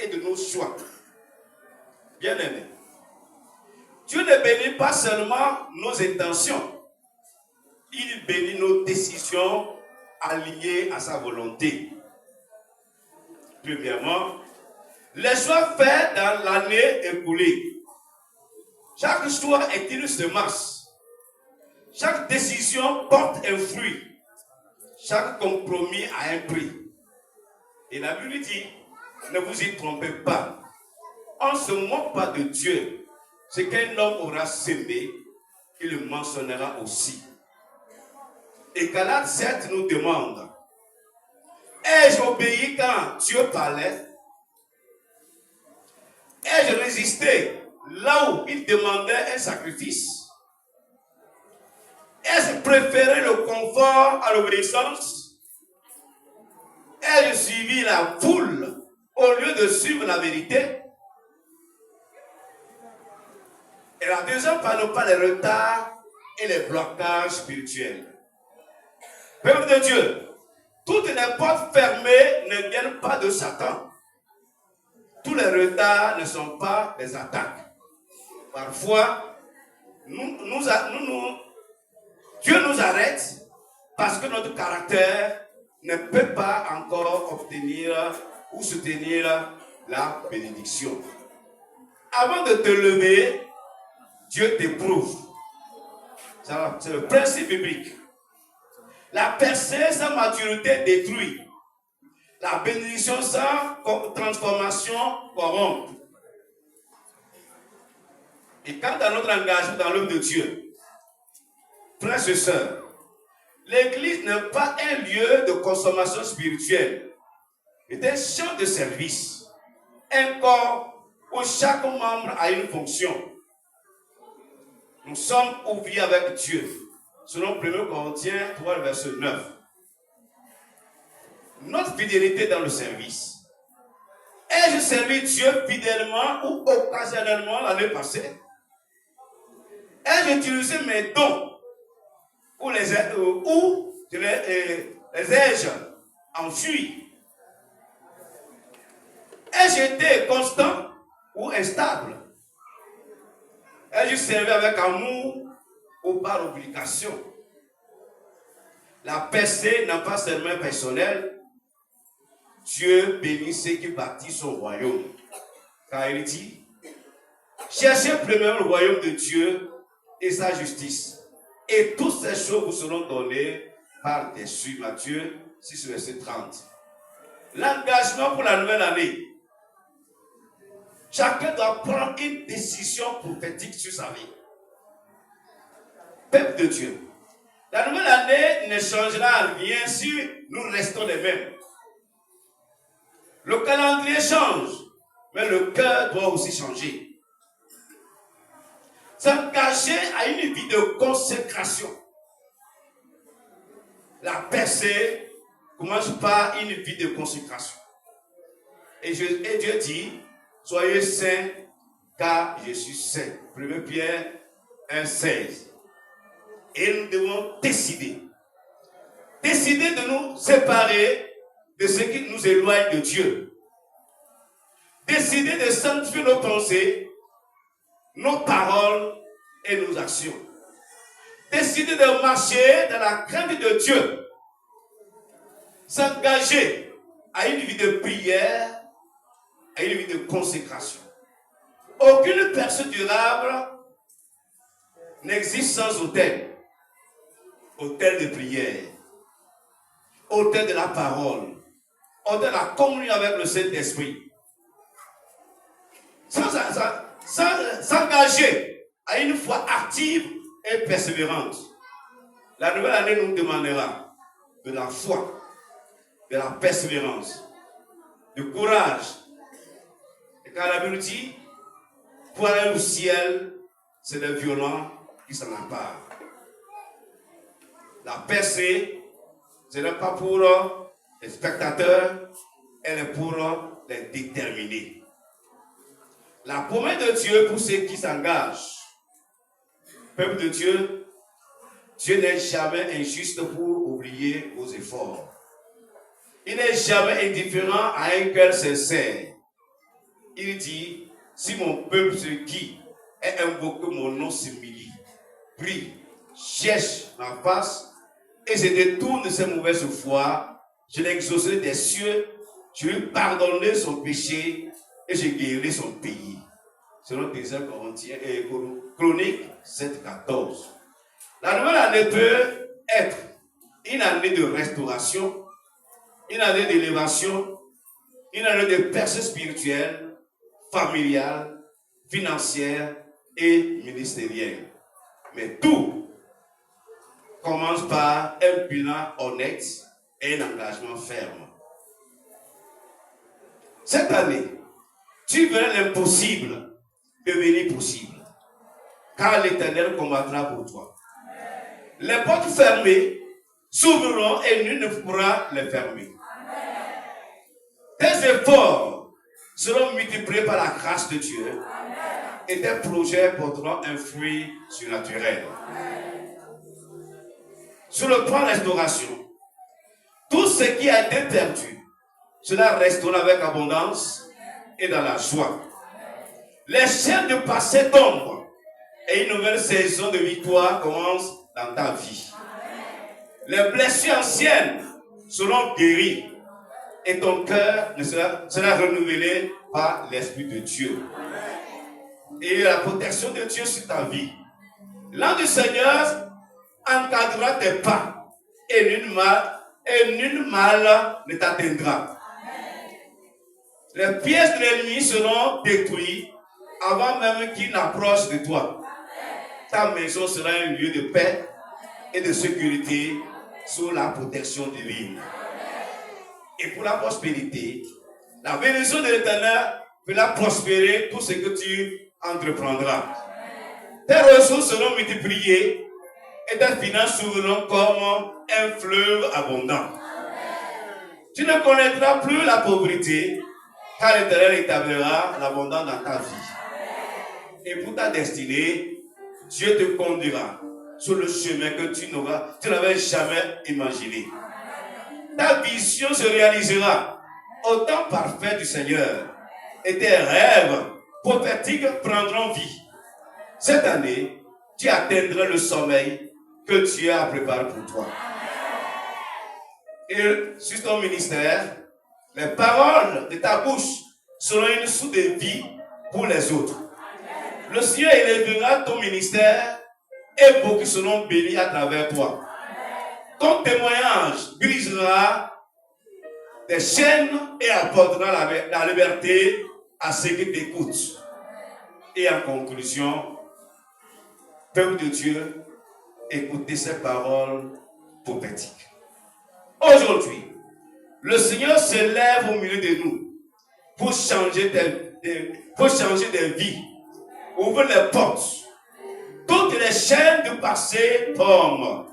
et de nos choix. Bien-aimés, Dieu ne bénit pas seulement nos intentions, il bénit nos décisions alignées à sa volonté. Premièrement, les choix faits dans l'année écoulée. Chaque choix est une semence. Chaque décision porte un fruit. Chaque compromis a un prix. Et la Bible dit, ne vous y trompez pas. On ne se moque pas de Dieu. Ce qu'un homme aura semé, il le mentionnera aussi. Et Galates 7 nous demande, ai-je obéi quand Dieu parlait? Ai-je résisté là où il demandait un sacrifice? Ai-je préféré le confort à l'obéissance? Ai-je suivi la foule au lieu de suivre la vérité? Et la deuxième parle pas les retards et les blocages spirituels. Peuple de Dieu, toutes les portes fermées ne viennent pas de Satan. Tous les retards ne sont pas des attaques. Parfois, Dieu nous arrête parce que notre caractère ne peut pas encore obtenir ou soutenir la bénédiction. Avant de te lever, Dieu t'éprouve. C'est le principe biblique. La percée sans maturité détruit. La bénédiction sans transformation corrompt. Et quant à notre engagement dans l'œuvre de Dieu, frères et sœurs, l'église n'est pas un lieu de consommation spirituelle. C'est un champ de service. Un corps où chaque membre a une fonction. Nous sommes oubliés avec Dieu. Selon 1 Corinthiens 3, verset 9. Notre fidélité dans le service. Ai-je servi Dieu fidèlement ou occasionnellement l'année passée? Ai-je utilisé mes dons ou les ai-je enfuis? Ai-je été constant ou instable? Ai-je servi avec amour ou par obligation? La percée n'a pas seulement personnel. Dieu bénit ceux qui bâtissent son royaume. Car il dit, cherchez premièrement le royaume de Dieu et sa justice. Et toutes ces choses vous seront données par-dessus. Matthieu 6, verset 30. L'engagement pour la nouvelle année. Chacun doit prendre une décision prophétique sur sa vie. Peuple de Dieu, la nouvelle année ne changera rien si nous restons les mêmes. Le calendrier change, mais le cœur doit aussi changer. S'engager à une vie de consécration. La percée commence par une vie de consécration. Et Dieu dit, soyez saints, car je suis saint. 1 Pierre 1,16. Et nous devons décider. Décider de nous séparer de ce qui nous éloigne de Dieu. Décider de sanctifier nos pensées, nos paroles et nos actions. Décider de marcher dans la crainte de Dieu. S'engager à une vie de prière, à une vie de consécration. Aucune personne durable n'existe sans autel. Autel de prière, autel de la parole, autel de la communion avec le Saint-Esprit. S'engager à une foi active et persévérante. La nouvelle année nous demandera de la foi, de la persévérance, du courage. Et quand la Bible dit, pour aller au ciel, c'est les violents qui s'en emparent. La percée, ce n'est pas pour les spectateurs, elle est pour les déterminés. La promesse de Dieu pour ceux qui s'engagent. Peuple de Dieu, Dieu n'est jamais injuste pour oublier vos efforts. Il n'est jamais indifférent à un cœur sincère. il dit, si mon peuple se qui et invoque mon nom s'humilie, prie, cherche ma face et se détourne de ses mauvaises voies, je l'exaucerai des cieux, je lui pardonnerai son péché et je guérirai son pays. Selon 2 Corinthiens et Chroniques 7,14. La nouvelle année peut être une année de restauration, une année d'élévation, une année de percée spirituelle, familiale, financière et ministérielle. Mais tout commence par un bilan honnête et un engagement ferme. Cette année, tu verras l'impossible devenir possible, car l'Éternel combattra pour toi. Les portes fermées s'ouvriront et nul ne pourra les fermer. Tes efforts seront multipliés par la grâce de Dieu et tes projets porteront un fruit surnaturel. Sur le plan de restauration, tout ce qui a été perdu, cela restaure avec abondance et dans la joie. Les chaînes de passé tombent et une nouvelle saison de victoire commence dans ta vie. Les blessures anciennes seront guéries et ton cœur sera renouvelé par l'Esprit de Dieu. Et la protection de Dieu sur ta vie. L'ange du Seigneur encadrera tes pas et nul mal ne t'atteindra. Les pièges de l'ennemi seront détruits avant même qu'il n'approche de toi. Ta maison sera un lieu de paix et de sécurité sous la protection divine. Et pour la prospérité, la bénédiction de l'Éternel fera prospérer tout ce que tu entreprendras. Tes ressources seront multipliées et tes finances s'ouvriront comme un fleuve abondant. Tu ne connaîtras plus la pauvreté, car l'Éternel établira l'abondance dans ta vie. Et pour ta destinée, Dieu te conduira sur le chemin que tu n'avais jamais imaginé. Ta vision se réalisera au temps parfait du Seigneur et tes rêves prophétiques prendront vie. Cette année, tu atteindras le sommeil que Dieu a préparé pour toi. Et sur ton ministère, les paroles de ta bouche seront une source de vie pour les autres. Le Seigneur élèvera ton ministère et beaucoup seront bénis à travers toi. Ton témoignage brisera des chaînes et apportera la liberté à ceux qui t'écoutent. Et en conclusion, peuple de Dieu, écoutez ces paroles prophétiques. Aujourd'hui, le Seigneur se lève au milieu de nous pour changer des vies. Ouvre les portes. Toutes les chaînes du passé tombent.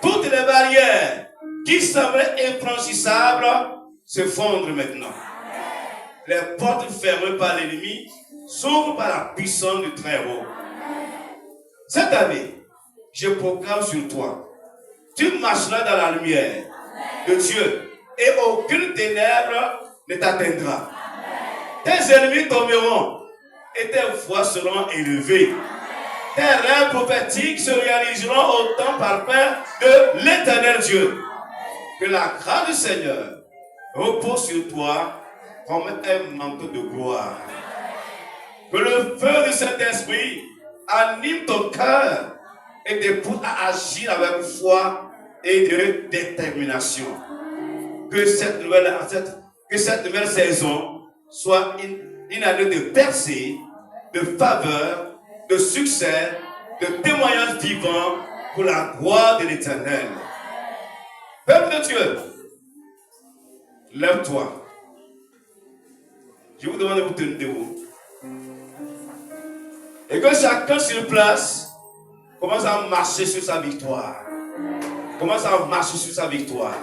Toutes les barrières qui semblaient infranchissables se fondent maintenant. Les portes fermées par l'ennemi s'ouvrent par la puissance du Très-Haut. Cette année, je proclame sur toi. Tu marcheras dans la lumière de Dieu et aucune ténèbre ne t'atteindra. Tes ennemis tomberont et tes voix seront élevées. Tes rêves prophétiques se réaliseront au temps parfait de l'Éternel Dieu. Que la grâce du Seigneur repose sur toi comme un manteau de gloire. Que le feu du Saint-Esprit anime ton cœur et te pousse à agir avec foi et de détermination. Que cette nouvelle saison soit une année de percée, de faveur, de succès, de témoignages vivants pour la gloire de l'Éternel. Peuple de Dieu, lève-toi. Je vous demande de vous tenir debout. Et que chacun sur place commence à marcher sur sa victoire. Commence à marcher sur sa victoire.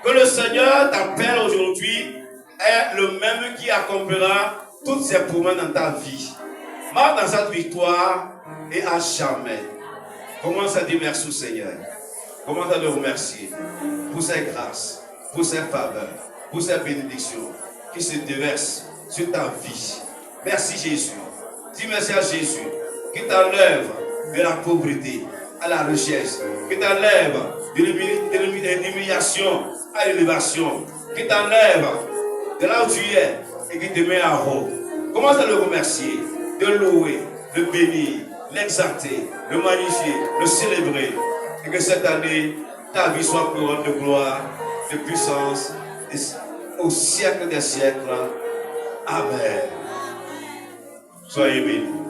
Que le Seigneur t'appelle aujourd'hui est le même qui accomplira toutes ses promesses dans ta vie. Marche dans cette victoire et à jamais. Commence à dire merci au Seigneur. Commence à le remercier pour ses grâces, pour ses faveurs, pour ses bénédictions qui se déversent sur ta vie. Merci Jésus. Dis merci à Jésus qui t'enlève de la pauvreté à la richesse, qui t'enlève de l'humiliation à l'élévation, qui t'enlève de là où tu es et qui te met en haut. Commence à le remercier, de louer, de bénir, l'exalter, le magnifier, le célébrer. Et que cette année, ta vie soit couronne de gloire, de puissance, au siècle des siècles. Amen. Soyez bénis.